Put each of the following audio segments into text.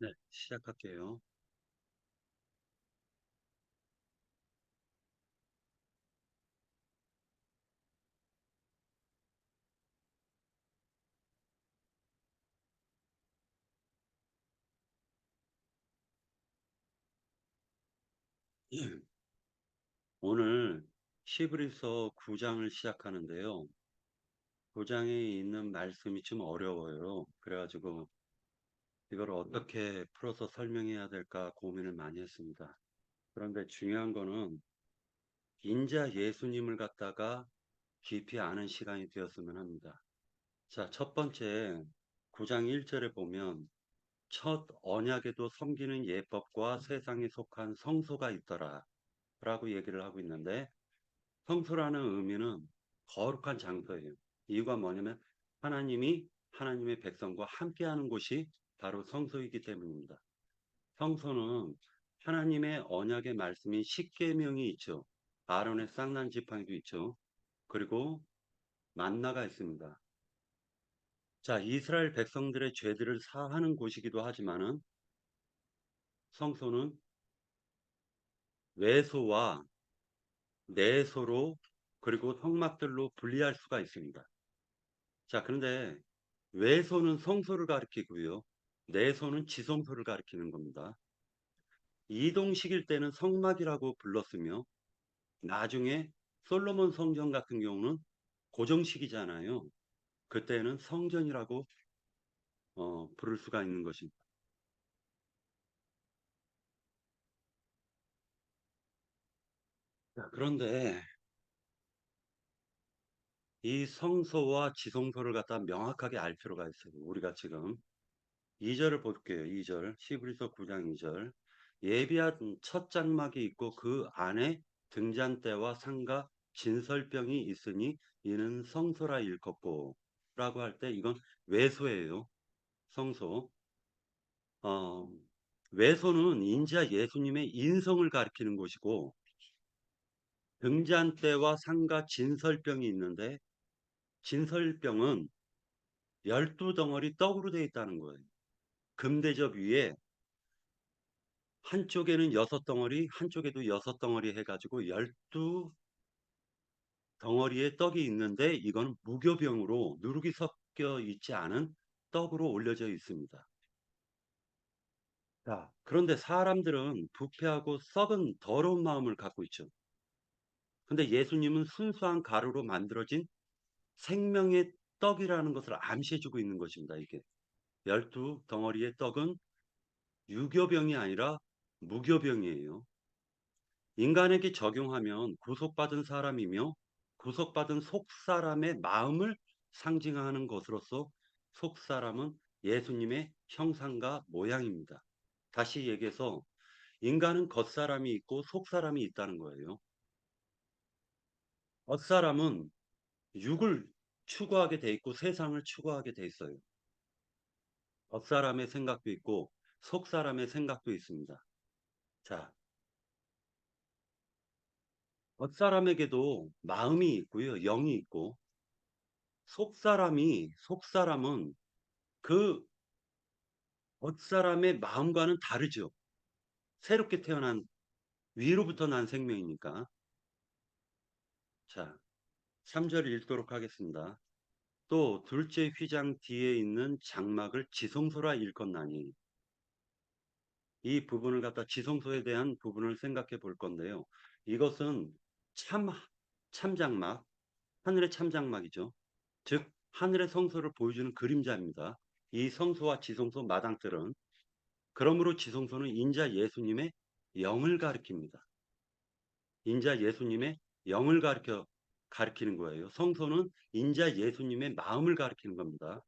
네, 시작할게요. 오늘 히브리서 9장을 시작하는데요. 9장에 있는 말씀이 좀 어려워요. 그래가지고 이걸 어떻게 풀어서 설명해야 될까 고민을 많이 했습니다. 그런데 중요한 거는 인자 예수님을 갖다가 깊이 아는 시간이 되었으면 합니다. 자, 첫 번째 9장 1절에 보면 첫 언약에도 섬기는 예법과 세상에 속한 성소가 있더라 라고 얘기를 하고 있는데, 성소라는 의미는 거룩한 장소예요. 이유가 뭐냐면 하나님이 하나님의 백성과 함께하는 곳이 바로 성소이기 때문입니다. 성소는 하나님의 언약의 말씀인 십계명이 있죠. 아론의 쌍난 지팡이도 있죠. 그리고 만나가 있습니다. 자, 이스라엘 백성들의 죄들을 사하는 곳이기도 하지만은 성소는 외소와 내소로 그리고 성막들로 분리할 수가 있습니다. 자, 그런데 외소는 성소를 가리키고요. 내소는 지성소를 가리키는 겁니다. 이동식일 때는 성막이라고 불렀으며 나중에 솔로몬 성전 같은 경우는 고정식이잖아요. 그때는 성전이라고 부를 수가 있는 것입니다. 자, 그런데 이 성소와 지성소를 갖다 명확하게 알 필요가 있어요. 우리가 지금 2절을 볼게요. 2절. 히브리서 9장 2절. 예비한 첫 장막이 있고 그 안에 등잔대와 상과 진설병이 있으니 이는 성소라 일컫고 라고 할 때 이건 외소예요. 성소. 어, 외소는 인자 예수님의 인성을 가리키는 곳이고 등잔대와 상과 진설병이 있는데 진설병은 12덩어리 떡으로 되어 있다는 거예요. 금대접 위에 한쪽에는 6덩어리, 한쪽에도 6덩어리 해가지고 12덩어리의 떡이 있는데 이건 무교병으로 누룩이 섞여 있지 않은 떡으로 올려져 있습니다. 자, 그런데 사람들은 부패하고 썩은 더러운 마음을 갖고 있죠. 근데 예수님은 순수한 가루로 만들어진 생명의 떡이라는 것을 암시해주고 있는 것입니다. 이게 12덩어리의 떡은 유교병이 아니라 무교병이에요. 인간에게 적용하면 구속받은 사람이며 구속받은 속사람의 마음을 상징하는 것으로서 속사람은 예수님의 형상과 모양입니다. 다시 얘기해서 인간은 겉사람이 있고 속사람이 있다는 거예요. 겉사람은 육을 추구하게 돼 있고 세상을 추구하게 돼 있어요. 겉사람의 생각도 있고 속사람의 생각도 있습니다. 자, 겉사람에게도 마음이 있고요. 영이 있고 속사람은 그 겉사람의 마음과는 다르죠. 새롭게 태어난 위로부터 난 생명이니까. 자, 3절 읽도록 하겠습니다. 또 둘째 휘장 뒤에 있는 장막을 지성소라 일컫나니 이 부분을 갖다 지성소에 대한 부분을 생각해 볼 건데요. 이것은 참 참장막, 하늘의 참장막이죠. 즉 하늘의 성소를 보여주는 그림자입니다. 이 성소와 지성소 마당들은 그러므로 지성소는 인자 예수님의 영을 가리킵니다. 인자 예수님의 영을 가리키는 거예요. 성소는 인자 예수님의 마음을 가리키는 겁니다.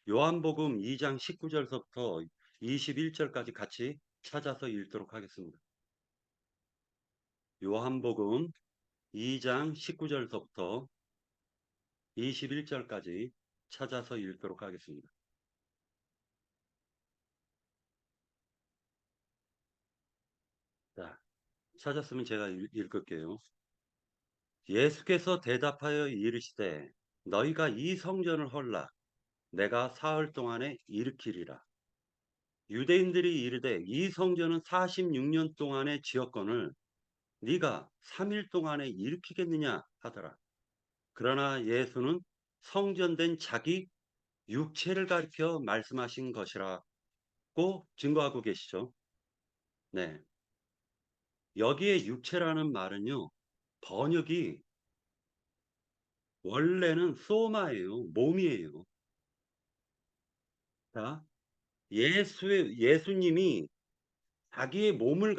요한복음 2장 19절서부터 21절까지 같이 찾아서 읽도록 하겠습니다. 요한복음 2장 19절서부터 21절까지 찾아서 읽도록 하겠습니다. 자, 찾았으면 제가 읽을게요. 예수께서 대답하여 이르시되 너희가 이 성전을 헐라 내가 사흘 동안에 일으키리라. 유대인들이 이르되 이 성전은 46년 동안의 지역권을 네가 3일 동안에 일으키겠느냐 하더라. 그러나 예수는 성전된 자기 육체를 가리켜 말씀하신 것이라고 증거하고 계시죠. 네. 여기에 육체라는 말은요, 번역이 원래는 소마예요. 몸이에요. 자, 예수님이 자기의 몸을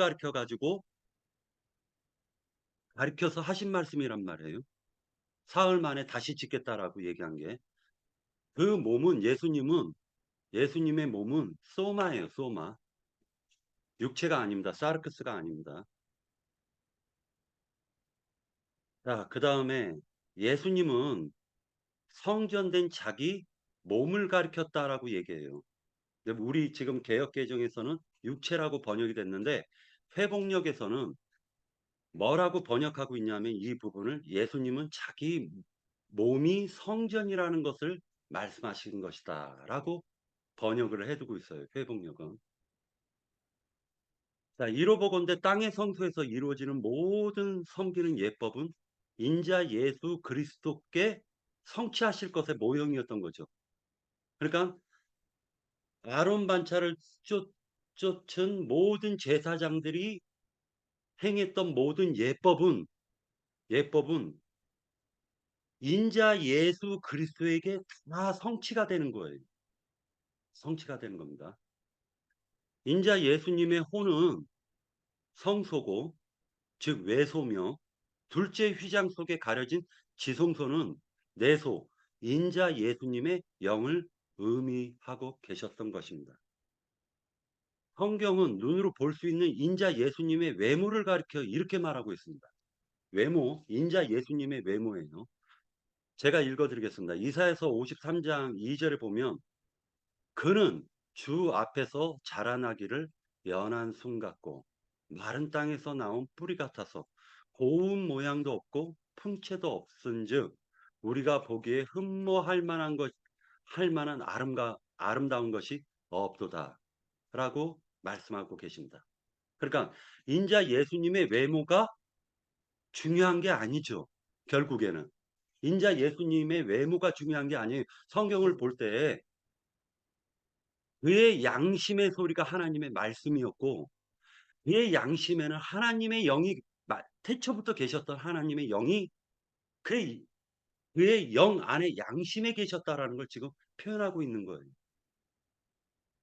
가리켜서 하신 말씀이란 말이에요. 사흘 만에 다시 짓겠다라고 얘기한 게. 그 몸은 예수님의 몸은 소마예요. 소마. 육체가 아닙니다. 사르크스가 아닙니다. 자, 그 다음에 예수님은 성전된 자기 몸을 가리켰다라고 얘기해요. 근데 우리 지금 개역개정에서는 육체라고 번역이 됐는데 회복력에서는 뭐라고 번역하고 있냐면 이 부분을 예수님은 자기 몸이 성전이라는 것을 말씀하신 것이다라고 번역을 해두고 있어요. 회복력은. 자, 이로보건대 땅의 성소에서 이루어지는 모든 섬기는 예법은 인자 예수 그리스도께 성취하실 것의 모형이었던 거죠. 그러니까 아론 반차를 쫓은 모든 제사장들이 행했던 모든 예법은 인자 예수 그리스도에게 다 성취가 되는 거예요. 성취가 되는 겁니다. 인자 예수님의 호는 성소고, 즉 외소며, 둘째 휘장 속에 가려진 지성소는 내소, 인자 예수님의 영을 의미하고 계셨던 것입니다. 성경은 눈으로 볼 수 있는 인자 예수님의 외모를 가리켜 이렇게 말하고 있습니다. 외모, 인자 예수님의 외모예요. 제가 읽어드리겠습니다. 이사야서 53장 2절에 보면 그는 주 앞에서 자라나기를 연한 순 같고 마른 땅에서 나온 뿌리 같아서 고운 모양도 없고 품체도 없은즉 우리가 보기에 흠모할 만한 할 만한 아름다운 것이 없도다라고 말씀하고 계십니다. 그러니까 인자 예수님의 외모가 중요한 게 아니죠. 결국에는 인자 예수님의 외모가 중요한 게 아니에요. 성경을 볼 때 그의 양심의 소리가 하나님의 말씀이었고 그의 양심에는 하나님의 영이 태초부터 계셨던 하나님의 영이 그의, 그의 영 안에 양심에 계셨다라는 걸 지금 표현하고 있는 거예요.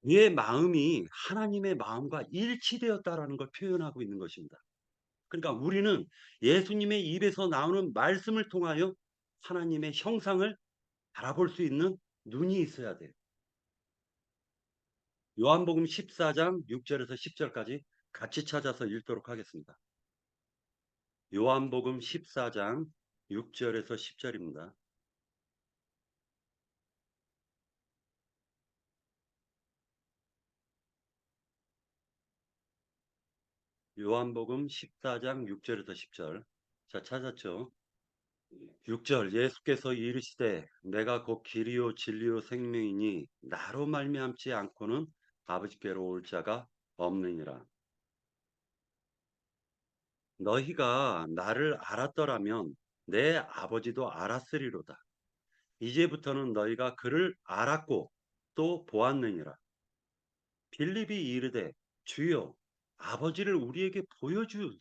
그의 마음이 하나님의 마음과 일치되었다라는 걸 표현하고 있는 것입니다. 그러니까 우리는 예수님의 입에서 나오는 말씀을 통하여 하나님의 형상을 바라볼 수 있는 눈이 있어야 돼요. 요한복음 14장 6절에서 10절까지 같이 찾아서 읽도록 하겠습니다. 요한복음 14장 6절에서 10절입니다. 요한복음 14장 6절에서 10절. 자, 찾았죠? 6절 예수께서 이르시되 내가 곧 길이요 진리요 생명이니 나로 말미암지 않고는 아버지께로 올 자가 없느니라. 너희가 나를 알았더라면 내 아버지도 알았으리로다. 이제부터는 너희가 그를 알았고 또 보았느니라. 빌립이 이르되 주여 아버지를 우리에게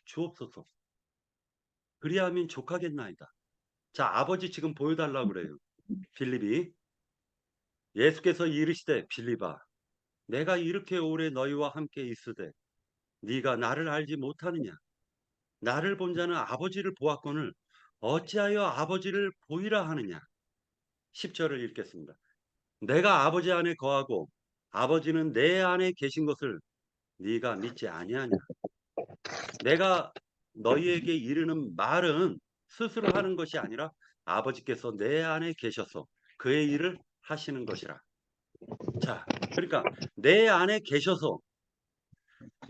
주옵소서. 그리하면 족하겠나이다. 자, 아버지 지금 보여달라고 그래요. 빌립이. 예수께서 이르시되 빌립아 내가 이렇게 오래 너희와 함께 있으되 네가 나를 알지 못하느냐. 나를 본 자는 아버지를 보았거늘 어찌하여 아버지를 보이라 하느냐. 10절을 읽겠습니다. 내가 아버지 안에 거하고 아버지는 내 안에 계신 것을 네가 믿지 아니하냐. 내가 너희에게 이르는 말은 스스로 하는 것이 아니라 아버지께서 내 안에 계셔서 그의 일을 하시는 것이라. 자, 그러니까 내 안에 계셔서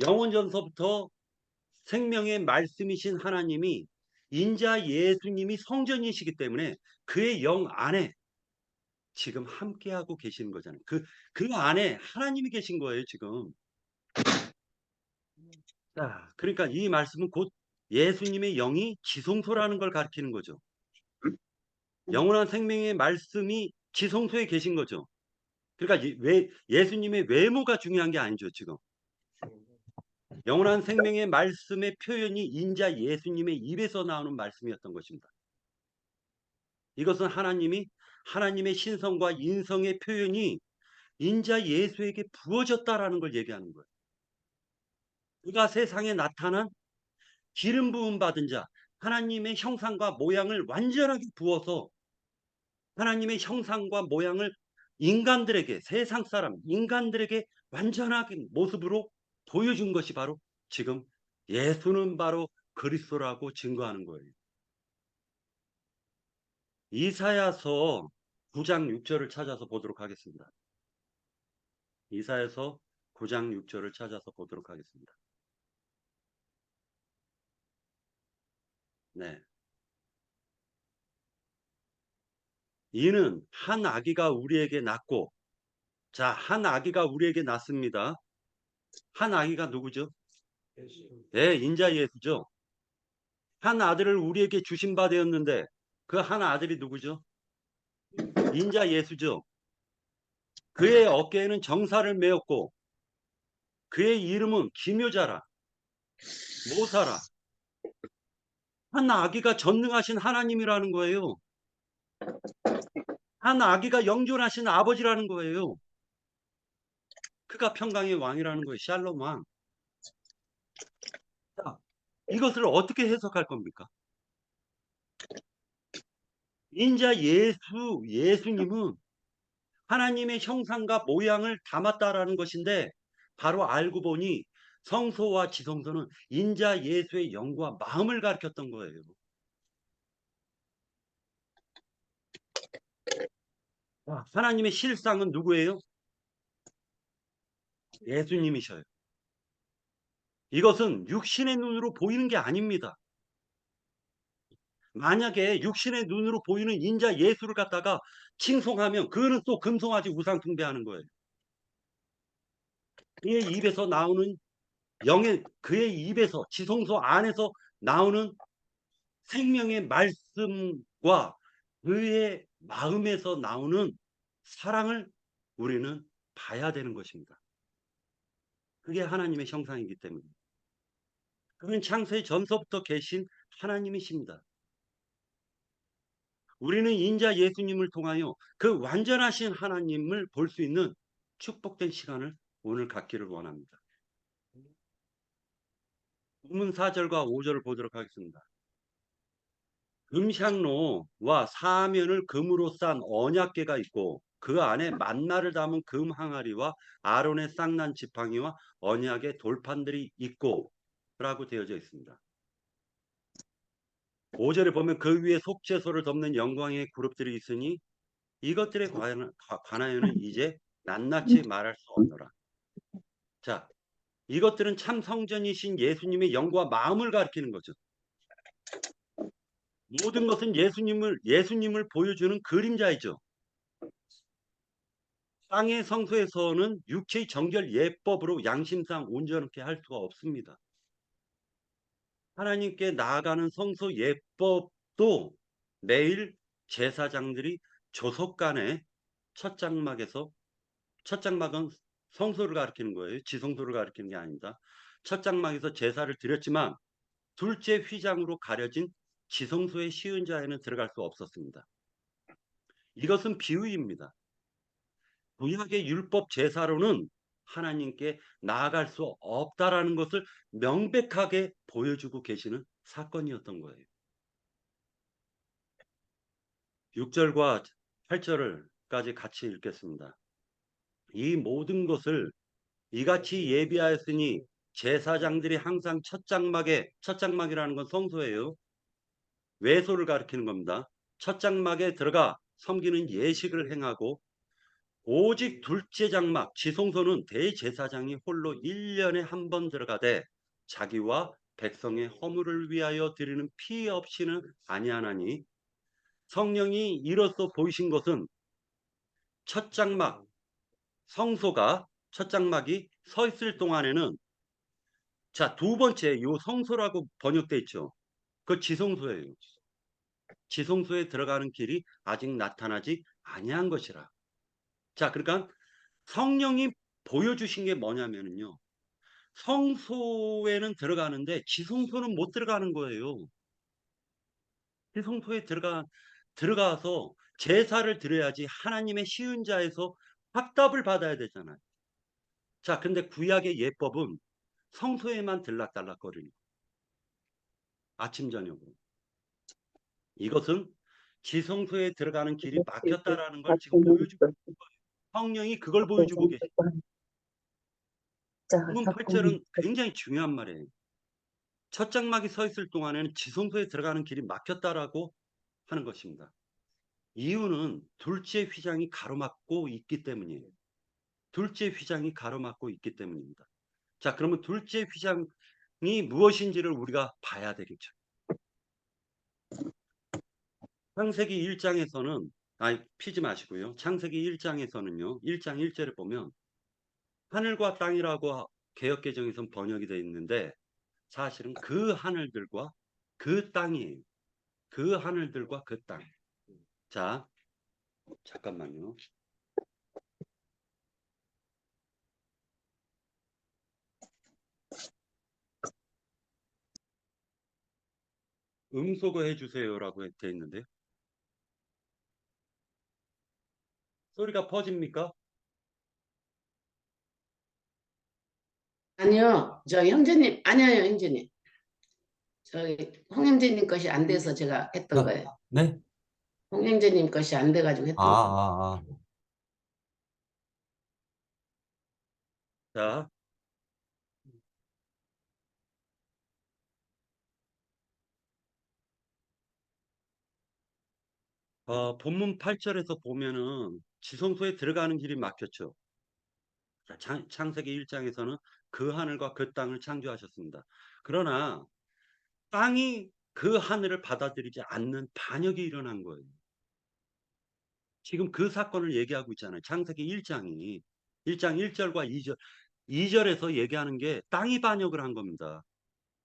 영원전서부터 생명의 말씀이신 하나님이 인자 예수님이 성전이시기 때문에 그의 영 안에 지금 함께하고 계시는 거잖아요. 그 안에 하나님이 계신 거예요, 지금. 자, 그러니까 이 말씀은 곧 예수님의 영이 지성소라는 걸 가리키는 거죠. 영원한 생명의 말씀이 지성소에 계신 거죠. 그러니까 예수님의 외모가 중요한 게 아니죠, 지금. 영원한 생명의 말씀의 표현이 인자 예수님의 입에서 나오는 말씀이었던 것입니다. 이것은 하나님의 신성과 인성의 표현이 인자 예수에게 부어졌다라는 걸 얘기하는 거예요. 그가 세상에 나타난 기름 부음 받은 자, 하나님의 형상과 모양을 완전하게 부어서 하나님의 형상과 모양을 인간들에게, 세상 사람, 인간들에게 완전하게 모습으로 보여준 것이 바로 지금 예수는 바로 그리스도라고 증거하는 거예요. 이사야서 9장 6절을 찾아서 보도록 하겠습니다. 이사야서 9장 6절을 찾아서 보도록 하겠습니다. 네. 이는 한 아기가 우리에게 낳고, 자, 한 아기가 우리에게 낳습니다. 한 아기가 누구죠? 네, 인자 예수죠. 한 아들을 우리에게 주신 바 되었는데 그 한 아들이 누구죠? 인자 예수죠. 그의 어깨에는 정사를 메었고 그의 이름은 기묘자라, 모사라. 한 아기가 전능하신 하나님이라는 거예요. 한 아기가 영존하신 아버지라는 거예요. 그가 평강의 왕이라는 거예요. 샬롬 왕. 자, 이것을 어떻게 해석할 겁니까? 인자 예수님은 하나님의 형상과 모양을 담았다라는 것인데 바로 알고 보니 성소와 지성소는 인자 예수의 영과 마음을 가리켰던 거예요. 하나님의 실상은 누구예요? 예수님이셔요. 이것은 육신의 눈으로 보이는 게 아닙니다. 만약에 육신의 눈으로 보이는 인자 예수를 갖다가 칭송하면 그거는 또 금송아지 우상 숭배하는 거예요. 그의 입에서 나오는 그의 입에서 지성소 안에서 나오는 생명의 말씀과 그의 마음에서 나오는 사랑을 우리는 봐야 되는 것입니다. 그게 하나님의 형상이기 때문에. 그는 창세 전서부터 계신 하나님이십니다. 우리는 인자 예수님을 통하여 그 완전하신 하나님을 볼 수 있는 축복된 시간을 오늘 갖기를 원합니다. 본문 4절과 5절을 보도록 하겠습니다. 금향로와 사면을 금으로 싼 언약궤가 있고 그 안에 만나를 담은 금 항아리와 아론의 쌍난 지팡이와 언약의 돌판들이 있고 라고 되어져 있습니다. 5절에 보면 그 위에 속죄소를 덮는 영광의 그룹들이 있으니 이것들에 관하여는 이제 낱낱이 말할 수 없노라. 자, 이것들은 참 성전이신 예수님의 영과 마음을 가리키는 거죠. 모든 것은 예수님을 보여주는 그림자이죠. 땅의 성소에서는 육체의 정결 예법으로 양심상 온전하게 할 수가 없습니다. 하나님께 나아가는 성소 예법도 매일 제사장들이 조석간에 첫 장막은 성소를 가리키는 거예요. 지성소를 가리키는 게 아닙니다. 첫 장막에서 제사를 드렸지만 둘째 휘장으로 가려진 지성소의 시은자에는 들어갈 수 없었습니다. 이것은 비유입니다. 구약의 율법 제사로는 하나님께 나아갈 수 없다라는 것을 명백하게 보여주고 계시는 사건이었던 거예요. 6절과 8절까지 같이 읽겠습니다. 이 모든 것을 이같이 예비하였으니 제사장들이 항상 첫 장막이라는 건 성소예요. 외소를 가리키는 겁니다. 첫 장막에 들어가 섬기는 예식을 행하고 오직 둘째 장막 지성소는 대제사장이 홀로 1년에 한 번 들어가되 자기와 백성의 허물을 위하여 드리는 피 없이는 아니하나니 성령이 이로써 보이신 것은 첫 장막, 성소가 첫 장막이 서 있을 동안에는 자, 두 번째 요 성소라고 번역돼 있죠. 그 지성소예요. 지성소에 들어가는 길이 아직 나타나지 아니한 것이라. 자, 그러니까 성령이 보여주신 게 뭐냐면요. 성소에는 들어가는데 지성소는 못 들어가는 거예요. 지성소에 들어가서 제사를 드려야지 하나님의 쉬운 자에서 확답을 받아야 되잖아요. 자, 근데 구약의 예법은 성소에만 들락달락거리는 아침 저녁으로. 이것은 지성소에 들어가는 길이 막혔다라는 걸 지금 보여주고 성령이 그걸 보여주고 계십니다. 본문 8절은 굉장히 중요한 말이에요. 첫 장막이 서 있을 동안에는 지성소에 들어가는 길이 막혔다라고 하는 것입니다. 이유는 둘째 휘장이 가로막고 있기 때문이에요. 둘째 휘장이 가로막고 있기 때문입니다. 자, 그러면 둘째 휘장이 무엇인지를 우리가 봐야 되겠죠. 창세기 1장에서는 피지 마시고요. 창세기 1장에서는요. 1장 1절에 보면 하늘과 땅이라고 개역개정에서는 번역이 되어 있는데 사실은 그 하늘들과 그 땅이에요. 그 하늘들과 그 땅. 자, 잠깐만요. 음소거 해주세요라고 되어 있는데요. 소리가 퍼집니까? 아니요, 저 형제님, 아니요, 형제님. 저기 홍 형제님 것이 안 돼서 제가 했던 거예요. 네? 홍 형제님 것이 안 돼가지고 했던 거예요. 자, 본문 8절에서 보면은 지성소에 들어가는 길이 막혔죠. 자, 창세기 1장에서는 그 하늘과 그 땅을 창조하셨습니다. 그러나 땅이 그 하늘을 받아들이지 않는 반역이 일어난 거예요. 지금 그 사건을 얘기하고 있잖아요. 창세기 1장이 1장 1절과 2절에서 얘기하는 게 땅이 반역을 한 겁니다.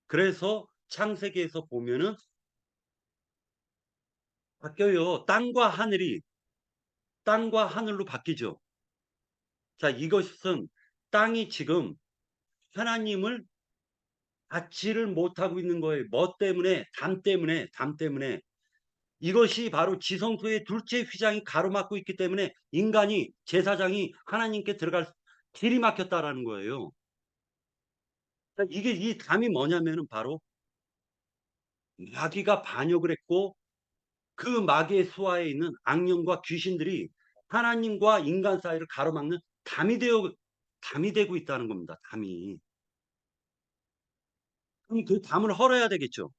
그래서 창세기에서 보면은 바뀌어요. 땅과 하늘로 바뀌죠. 자, 이것은 땅이 지금 하나님을 받지를 못하고 있는 거예요. 뭐 때문에? 담 때문에. 이것이 바로 지성소의 둘째 휘장이 가로막고 있기 때문에 인간이, 제사장이 하나님께 들어갈 길이 막혔다라는 거예요. 자, 이 담이 뭐냐면은 바로 마귀가 반역을 했고 그 마귀의 수하에 있는 악령과 귀신들이 하나님과 인간 사이를 가로막는 담이 되고 있다는 겁니다. 담이. 그럼 그 담을 헐어야 되겠죠.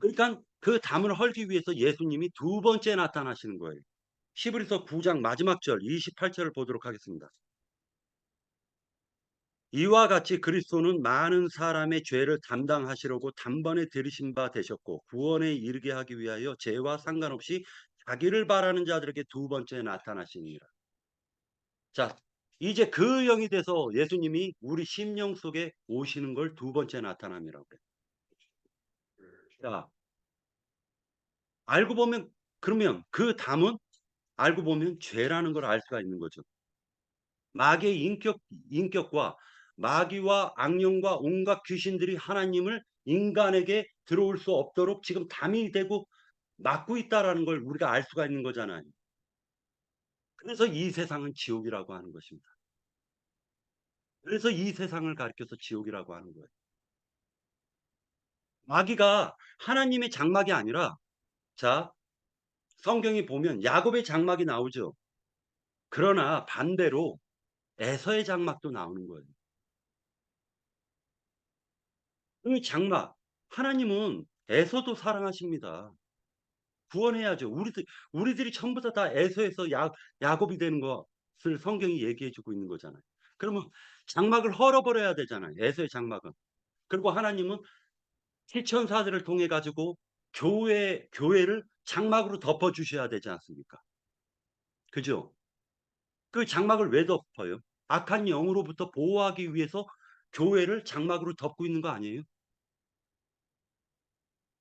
그러니까 그 담을 헐기 위해서 예수님이 두 번째 나타나시는 거예요. 히브리서 9장 마지막 절 28절을 보도록 하겠습니다. 이와 같이 그리스도는 많은 사람의 죄를 담당하시려고 단번에 들으신 바 되셨고 구원에 이르게 하기 위하여 죄와 상관없이 자기를 바라는 자들에게 두 번째 나타나시니라. 자, 이제 그 영이 돼서 예수님이 우리 심령 속에 오시는 걸 두 번째 나타남이라고 그래요. 자, 알고 보면 그러면 그 담은 알고 보면 죄라는 걸 알 수가 있는 거죠. 마귀의 인격과 마귀와 악령과 온갖 귀신들이 하나님을 인간에게 들어올 수 없도록 지금 담이 되고 막고 있다라는 걸 우리가 알 수가 있는 거잖아요. 그래서 이 세상은 지옥이라고 하는 것입니다. 그래서 이 세상을 가리켜서 지옥이라고 하는 거예요. 마귀가 하나님의 장막이 아니라 자, 성경이 보면 야곱의 장막이 나오죠. 그러나 반대로 에서의 장막도 나오는 거예요. 그 장막, 하나님은 에서도 사랑하십니다. 구원해야죠. 우리들이 전부 다 에서에서 야곱이 되는 것을 성경이 얘기해 주고 있는 거잖아요. 그러면 장막을 헐어버려야 되잖아요. 에서의 장막은. 그리고 하나님은 시천사들을 통해 가지고 교회를 장막으로 덮어 주셔야 되지 않습니까? 그죠? 그 장막을 왜 덮어요? 악한 영으로부터 보호하기 위해서 교회를 장막으로 덮고 있는 거 아니에요?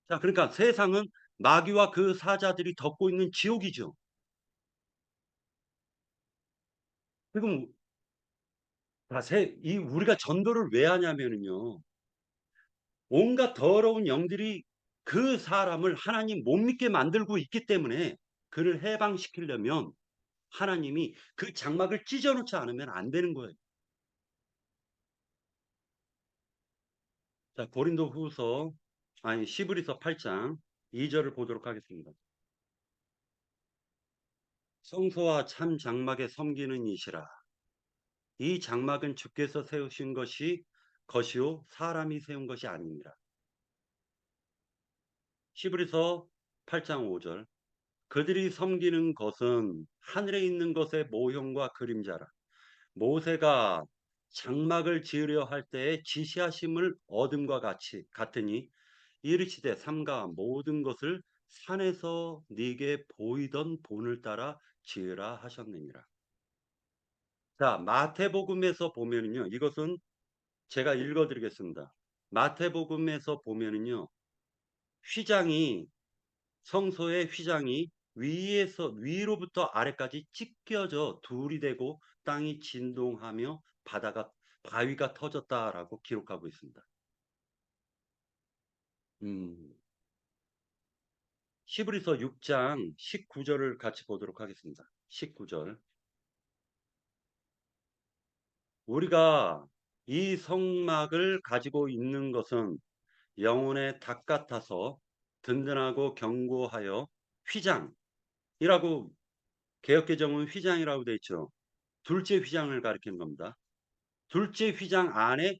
자, 그러니까 세상은 마귀와 그 사자들이 덮고 있는 지옥이죠. 지금 우리가 전도를 왜 하냐면은요. 온갖 더러운 영들이 그 사람을 하나님 못 믿게 만들고 있기 때문에 그를 해방시키려면 하나님이 그 장막을 찢어놓지 않으면 안 되는 거예요. 자, 시브리서 8장 2절을 보도록 하겠습니다. 성소와 참 장막에 섬기는 이시라. 이 장막은 주께서 세우신 것이요 사람이 세운 것이 아닙니다. 시브리서 8장 5절. 그들이 섬기는 것은 하늘에 있는 것의 모형과 그림자라. 모세가 장막을 지으려 할 때에 지시하심을 얻음과 같으니 이르시되 삼가 모든 것을 산에서 네게 보이던 본을 따라 지으라 하셨느니라. 자, 마태복음에서 보면은요. 이것은 제가 읽어 드리겠습니다. 마태복음에서 보면은요. 휘장이 성소의 휘장이 위로부터 아래까지 찢겨져 둘이 되고 땅이 진동하며 바위가 터졌다라고 기록하고 있습니다. 음, 시브리서 6장 19절을 같이 보도록 하겠습니다. 19절. 우리가 이 성막을 가지고 있는 것은 영혼의 닭 같아서 든든하고 견고하여 휘장이라고 개역개정은 휘장이라고 되어 있죠. 둘째 휘장을 가리키는 겁니다. 둘째 휘장 안에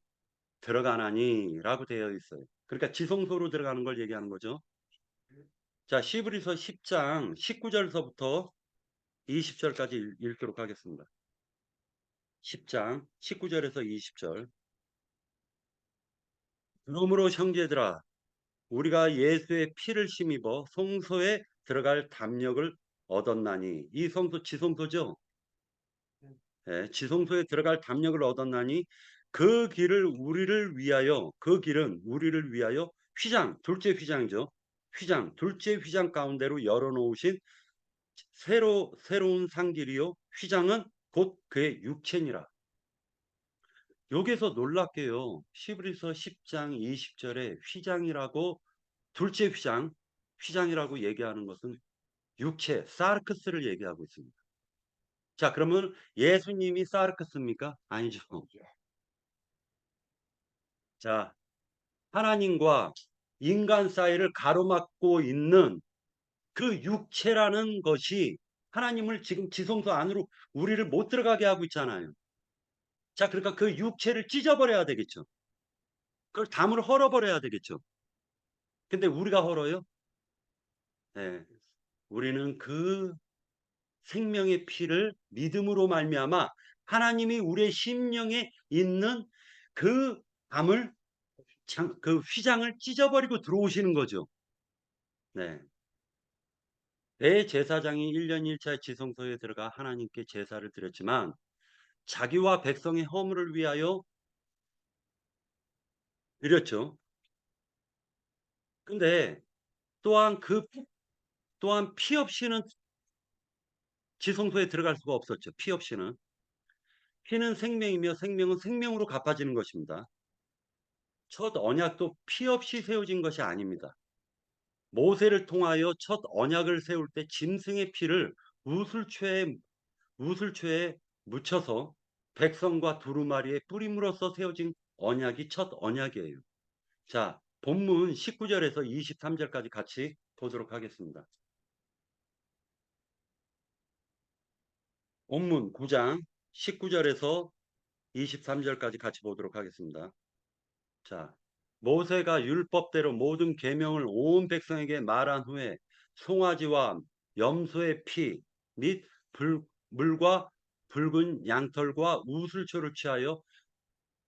들어가나니라고 되어 있어요. 그러니까 지성소로 들어가는 걸 얘기하는 거죠. 자, 시브리서 10장 19절서부터 20절까지 읽도록 하겠습니다. 10장 19절에서 20절. 그러므로 형제들아 우리가 예수의 피를 힘입어 성소에 들어갈 담력을 얻었나니 이 성소 지성소죠. 예, 지성소에 들어갈 담력을 얻었나니 그 길은 우리를 위하여 둘째 휘장이죠. 둘째 휘장 가운데로 열어놓으신 새로운 상길이요. 휘장은 곧 그의 육체니라. 여기서 놀랍게요. 시브리서 10장 20절에 둘째 휘장이라고 얘기하는 것은 육체, 사르크스를 얘기하고 있습니다. 자, 그러면 예수님이 사르크스입니까? 아니죠. 자, 하나님과 인간 사이를 가로막고 있는 그 육체라는 것이 하나님을 지금 지성소 안으로 우리를 못 들어가게 하고 있잖아요. 자, 그러니까 그 육체를 찢어버려야 되겠죠. 그걸 담을 헐어버려야 되겠죠. 근데 우리가 헐어요? 네. 우리는 그 생명의 피를 믿음으로 말미암아 하나님이 우리의 심령에 있는 그 담을 그 휘장을 찢어버리고 들어오시는 거죠. 네. 대제사장이 1년 1차 지성소에 들어가 하나님께 제사를 드렸지만 자기와 백성의 허물을 위하여 드렸죠. 근데 또한 또한 피 없이는 지성소에 들어갈 수가 없었죠. 피 없이는. 피는 생명이며 생명은 생명으로 갚아지는 것입니다. 첫 언약도 피 없이 세워진 것이 아닙니다. 모세를 통하여 첫 언약을 세울 때 짐승의 피를 우슬초에 우슬초에 묻혀서 백성과 두루마리에 뿌림으로써 세워진 언약이 첫 언약이에요. 자, 본문 19절에서 23절까지 같이 보도록 하겠습니다. 본문 9장 19절에서 23절까지 같이 보도록 하겠습니다. 자, 모세가 율법대로 모든 계명을 온 백성에게 말한 후에 송아지와 염소의 피 및 물과 붉은 양털과 우슬초를 취하여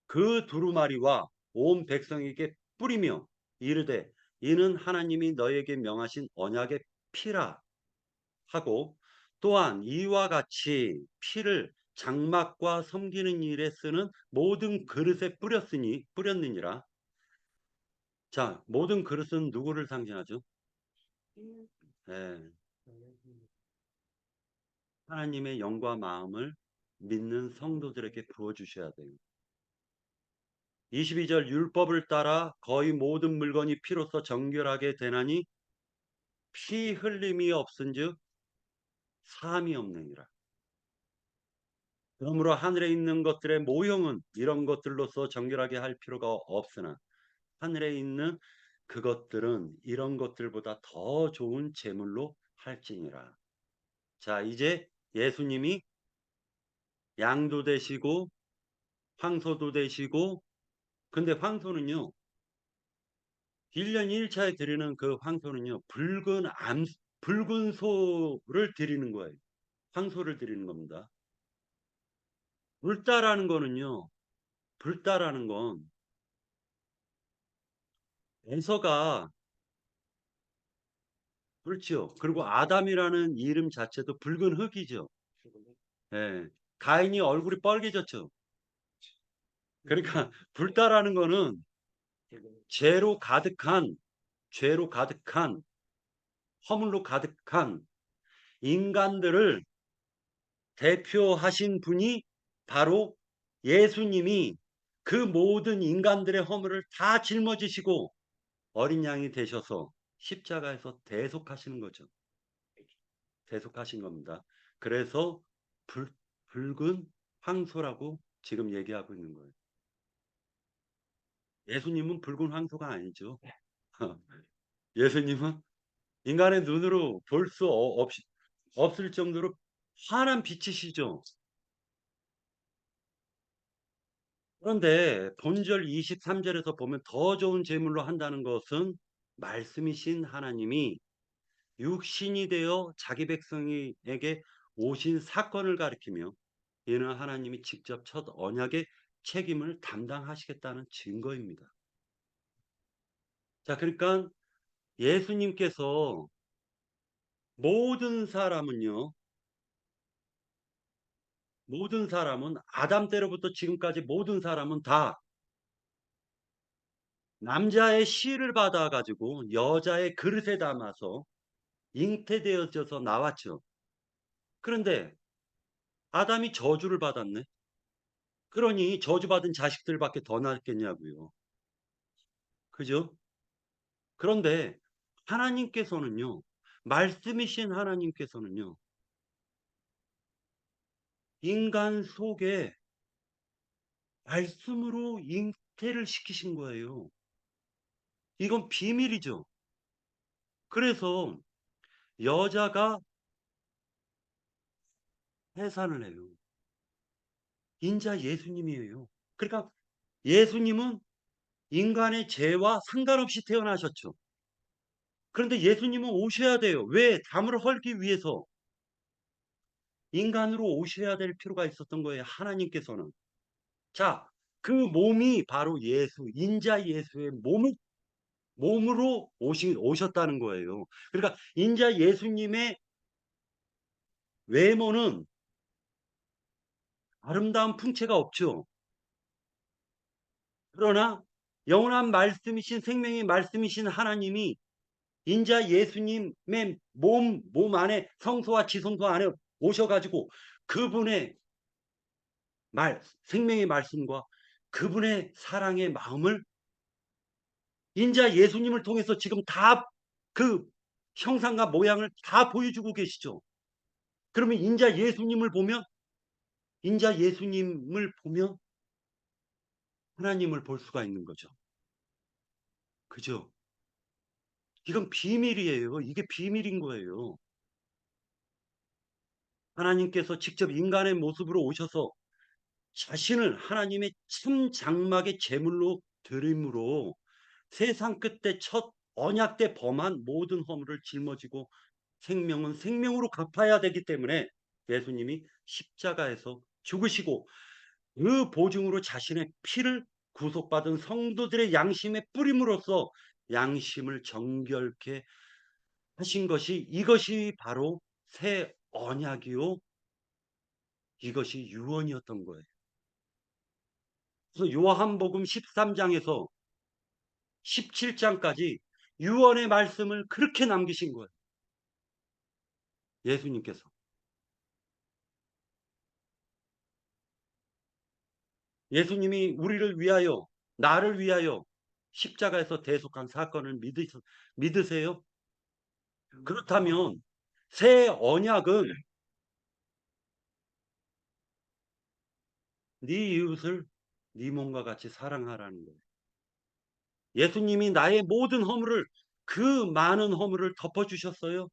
그 두루마리와 온 백성에게 뿌리며 이르되 이는 하나님이 너에게 명하신 언약의 피라 하고 또한 이와 같이 피를 장막과 섬기는 일에 쓰는 모든 그릇에 뿌렸느니라. 자, 모든 그릇은 누구를 상징하죠? 예, 하나님의 영과 마음을 믿는 성도들에게 부어주셔야 돼요. 22절 율법을 따라 거의 모든 물건이 피로써 정결하게 되나니 피 흘림이 없은즉 사함이 없느니라. 그러므로 하늘에 있는 것들의 모형은 이런 것들로서 정결하게 할 필요가 없으나 하늘에 있는 그것들은 이런 것들보다 더 좋은 제물로 할지니라. 자, 이제 예수님이 양도 되시고 황소도 되시고, 근데 황소는요, 1년 1차에 드리는 그 황소는요, 붉은 소를 드리는 거예요. 황소를 드리는 겁니다. 불다라는 거는요, 불다라는 건 에서가 그렇죠. 그리고 아담이라는 이름 자체도 붉은 흙이죠. 예. 가인이 얼굴이 빨개졌죠. 그러니까 불다라는 거는 죄로 가득한, 죄로 가득한, 허물로 가득한 인간들을 대표하신 분이 바로 예수님이 그 모든 인간들의 허물을 다 짊어지시고 어린 양이 되셔서 십자가에서 대속하시는 거죠. 대속하신 겁니다. 그래서 불, 붉은 황소라고 지금 얘기하고 있는 거예요. 예수님은 붉은 황소가 아니죠. 예수님은 인간의 눈으로 볼 수 없을 정도로 환한 빛이시죠. 그런데 본절 23절에서 보면 더 좋은 제물로 한다는 것은 말씀이신 하나님이 육신이 되어 자기 백성에게 오신 사건을 가리키며 이는 하나님이 직접 첫 언약의 책임을 담당하시겠다는 증거입니다. 자, 그러니까 예수님께서 모든 사람은요, 모든 사람은 아담 때로부터 지금까지 모든 사람은 다 남자의 씨를 받아가지고 여자의 그릇에 담아서 잉태되어져서 나왔죠. 그런데 아담이 저주를 받았네. 그러니 저주받은 자식들밖에 더 낳겠냐고요. 그죠? 그런데 하나님께서는요, 말씀이신 하나님께서는요, 인간 속에 말씀으로 잉태를 시키신 거예요. 이건 비밀이죠. 그래서 여자가 해산을 해요. 인자 예수님이에요. 그러니까 예수님은 인간의 죄와 상관없이 태어나셨죠. 그런데 예수님은 오셔야 돼요. 왜? 담을 헐기 위해서 인간으로 오셔야 될 필요가 있었던 거예요. 하나님께서는. 자, 그 몸이 바로 예수, 인자 예수의 몸으로 오셨다는 거예요. 그러니까 인자 예수님의 외모는 아름다운 풍채가 없죠. 그러나 영원한 말씀이신 생명의 말씀이신 하나님이 인자 예수님의 몸 안에 성소와 지성소 안에 오셔가지고 그분의 생명의 말씀과 그분의 사랑의 마음을 인자 예수님을 통해서 지금 다 그 형상과 모양을 다 보여주고 계시죠. 그러면 인자 예수님을 보면 하나님을 볼 수가 있는 거죠. 그죠? 이건 비밀이에요. 이게 비밀인 거예요. 하나님께서 직접 인간의 모습으로 오셔서 자신을 하나님의 참 장막의 제물로 드림으로 세상 끝에 첫 언약 때 범한 모든 허물을 짊어지고 생명은 생명으로 갚아야 되기 때문에 예수님이 십자가에서 죽으시고 그 보증으로 자신의 피를 구속받은 성도들의 양심에 뿌림으로써 양심을 정결케 하신 것이 이것이 바로 새 언약이요? 이것이 유언이었던 거예요. 그래서 요한복음 13장에서 17장까지 유언의 말씀을 그렇게 남기신 거예요. 예수님께서. 예수님이 우리를 위하여, 나를 위하여 십자가에서 대속한 사건을 믿으세요? 그렇다면 새 언약은 네 이웃을 네 몸과 같이 사랑하라는 거예요. 예수님이 나의 모든 허물을, 그 많은 허물을 덮어주셨어요.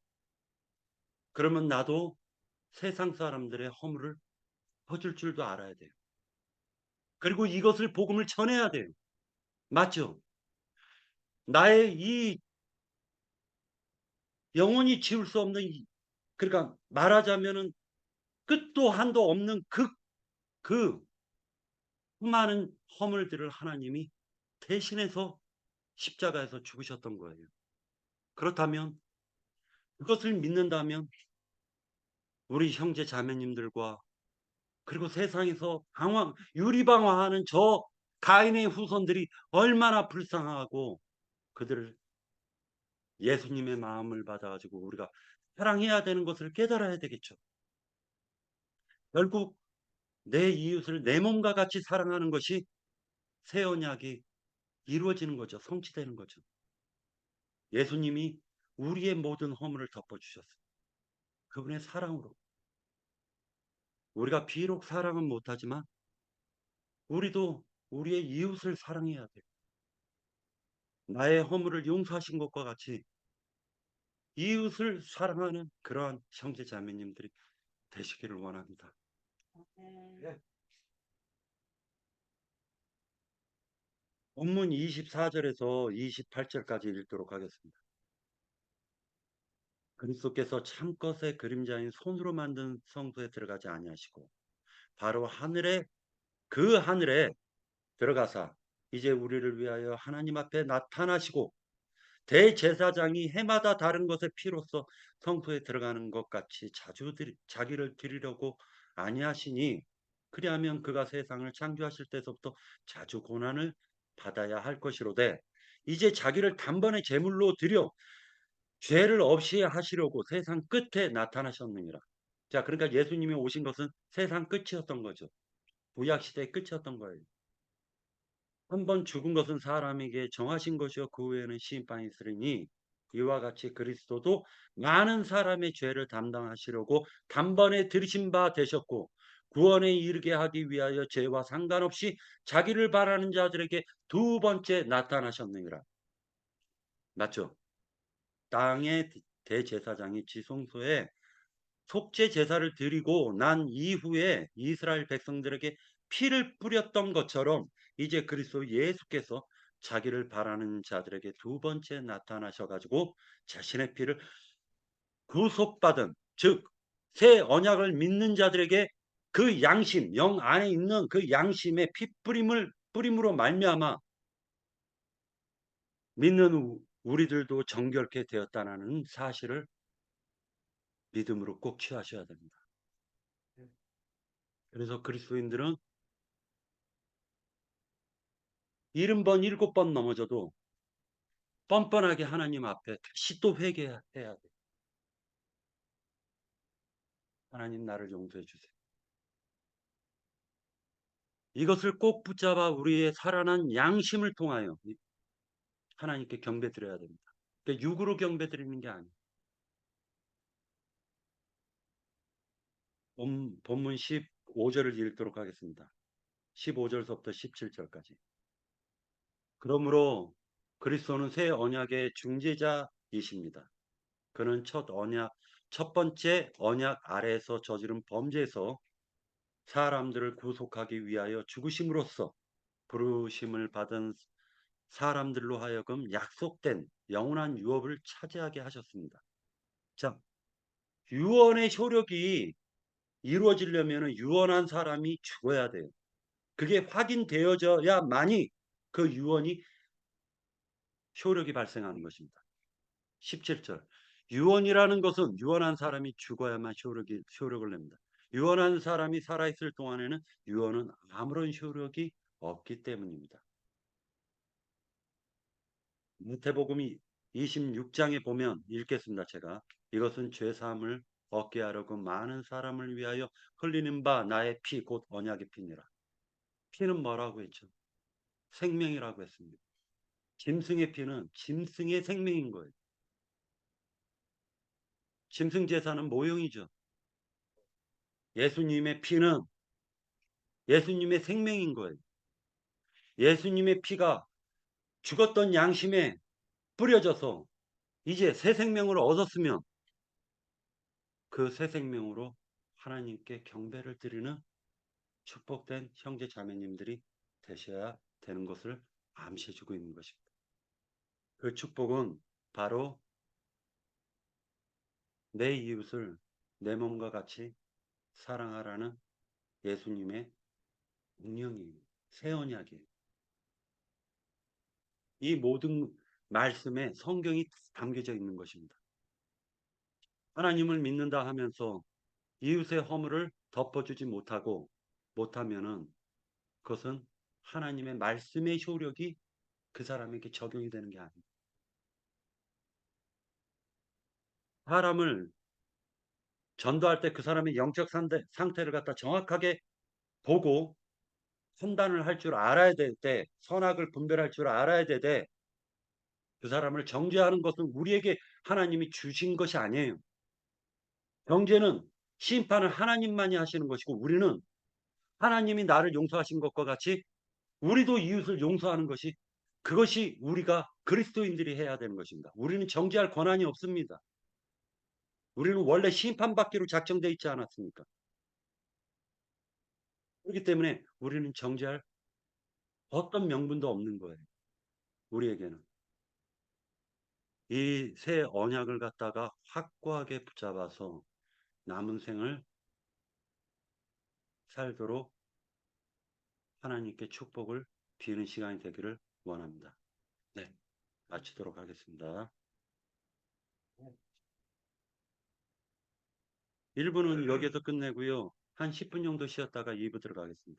그러면 나도 세상 사람들의 허물을 퍼줄 줄도 알아야 돼요. 그리고 이것을 복음을 전해야 돼요. 맞죠? 나의 이 영원히 지울 수 없는 그러니까 말하자면은 끝도 한도 없는 그 수많은 허물들을 하나님이 대신해서 십자가에서 죽으셨던 거예요. 그렇다면 그것을 믿는다면 우리 형제 자매님들과 그리고 세상에서 유리방황하는 저 가인의 후손들이 얼마나 불쌍하고 그들을 예수님의 마음을 받아가지고 우리가 사랑해야 되는 것을 깨달아야 되겠죠. 결국 내 이웃을 내 몸과 같이 사랑하는 것이 새 언약이 이루어지는 거죠. 성취되는 거죠. 예수님이 우리의 모든 허물을 덮어주셨어요. 그분의 사랑으로. 우리가 비록 사랑은 못하지만 우리도 우리의 이웃을 사랑해야 돼요. 나의 허물을 용서하신 것과 같이 이웃을 사랑하는 그러한 형제 자매님들이 되시기를 원합니다. 네. 본문 24절에서 28절까지 읽도록 하겠습니다. 그리스도께서 참것의 그림자인 손으로 만든 성소에 들어가지 아니하시고 바로 그 하늘에 들어가사 이제 우리를 위하여 하나님 앞에 나타나시고 대제사장이 해마다 다른 것의 피로써 성소에 들어가는 것 같이 자주 자기를 드리려고 아니하시니 그리하면 그가 세상을 창조하실 때서부터 자주 고난을 받아야 할 것이로되 이제 자기를 단번에 제물로 드려 죄를 없이 하시려고 세상 끝에 나타나셨느니라. 자, 그러니까 예수님이 오신 것은 세상 끝이었던 거죠. 구약 시대의 끝이었던 거예요. 한 번 죽은 것은 사람에게 정하신 것이요 그 후에는 심판이 있으리니 이와 같이 그리스도도 많은 사람의 죄를 담당하시려고 단번에 들으신 바 되셨고 구원에 이르게 하기 위하여 죄와 상관없이 자기를 바라는 자들에게 두 번째 나타나셨느니라. 맞죠? 땅의 대제사장이 지성소에 속죄 제사를 드리고 난 이후에 이스라엘 백성들에게 피를 뿌렸던 것처럼 이제 그리스도 예수께서 자기를 바라는 자들에게 두 번째 나타나셔가지고 자신의 피를 구속받은 즉 새 언약을 믿는 자들에게 그 양심 영 안에 있는 그 양심의 피 뿌림으로 말미암아 믿는 우리들도 정결케 되었다는 사실을 믿음으로 꼭 취하셔야 됩니다. 그래서 그리스도인들은 70번 7번 넘어져도 뻔뻔하게 하나님 앞에 다시 또 회개해야 돼. 하나님 나를 용서해 주세요. 이것을 꼭 붙잡아 우리의 살아난 양심을 통하여 하나님께 경배 드려야 됩니다. 그러니까 육으로 경배 드리는 게 아니에요. 본문 15절을 읽도록 하겠습니다. 15절서부터 17절까지. 그러므로 그리스도는 새 언약의 중재자이십니다. 그는 첫 번째 언약 아래에서 저지른 범죄에서 사람들을 구속하기 위하여 죽으심으로써 부르심을 받은 사람들로 하여금 약속된 영원한 유업을 차지하게 하셨습니다. 자, 유언의 효력이 이루어지려면 유언한 사람이 죽어야 돼요. 그게 확인되어져야만이 그 유언이 효력이 발생하는 것입니다. 17절. 유언이라는 것은 유언한 사람이 죽어야만 효력을 냅니다. 유언한 사람이 살아있을 동안에는 유언은 아무런 효력이 없기 때문입니다. 마태복음 26장에 보면 읽겠습니다. 제가 이것은 죄사함을 얻게 하려고 많은 사람을 위하여 흘리는 바 나의 피 곧 언약의 피니라. 피는 뭐라고 했죠? 생명이라고 했습니다. 짐승의 피는 짐승의 생명인 거예요. 짐승 제사는 모형이죠. 예수님의 피는 예수님의 생명인 거예요. 예수님의 피가 죽었던 양심에 뿌려져서 이제 새 생명을 얻었으면 그 새 생명으로 하나님께 경배를 드리는 축복된 형제 자매님들이 되셔야 되는 것을 암시해주고 있는 것입니다. 그 축복은 바로 내 이웃을 내 몸과 같이 사랑하라는 예수님의 명령이에요. 새 언약이에요. 이 모든 말씀에 성경이 담겨져 있는 것입니다. 하나님을 믿는다 하면서 이웃의 허물을 덮어주지 못하면은 그것은 하나님의 말씀의 효력이 그 사람에게 적용이 되는 게 아닙니다. 사람을 전도할 때 그 사람의 영적 상태를 갖다 정확하게 보고 판단을 할 줄 알아야 될 때, 선악을 분별할 줄 알아야 되되 그 사람을 정죄하는 것은 우리에게 하나님이 주신 것이 아니에요. 정죄는 심판을 하나님만이 하시는 것이고 우리는 하나님이 나를 용서하신 것과 같이 우리도 이웃을 용서하는 것이 그것이 우리가 그리스도인들이 해야 되는 것입니다. 우리는 정죄할 권한이 없습니다. 우리는 원래 심판받기로 작정되어 있지 않았습니까? 그렇기 때문에 우리는 정죄할 어떤 명분도 없는 거예요. 우리에게는. 이 새 언약을 갖다가 확고하게 붙잡아서 남은 생을 살도록 하나님께 축복을 비는 시간이 되기를 원합니다. 네, 마치도록 하겠습니다. 1부는 여기에서 끝내고요. 한 10분 정도 쉬었다가 2부 들어가겠습니다.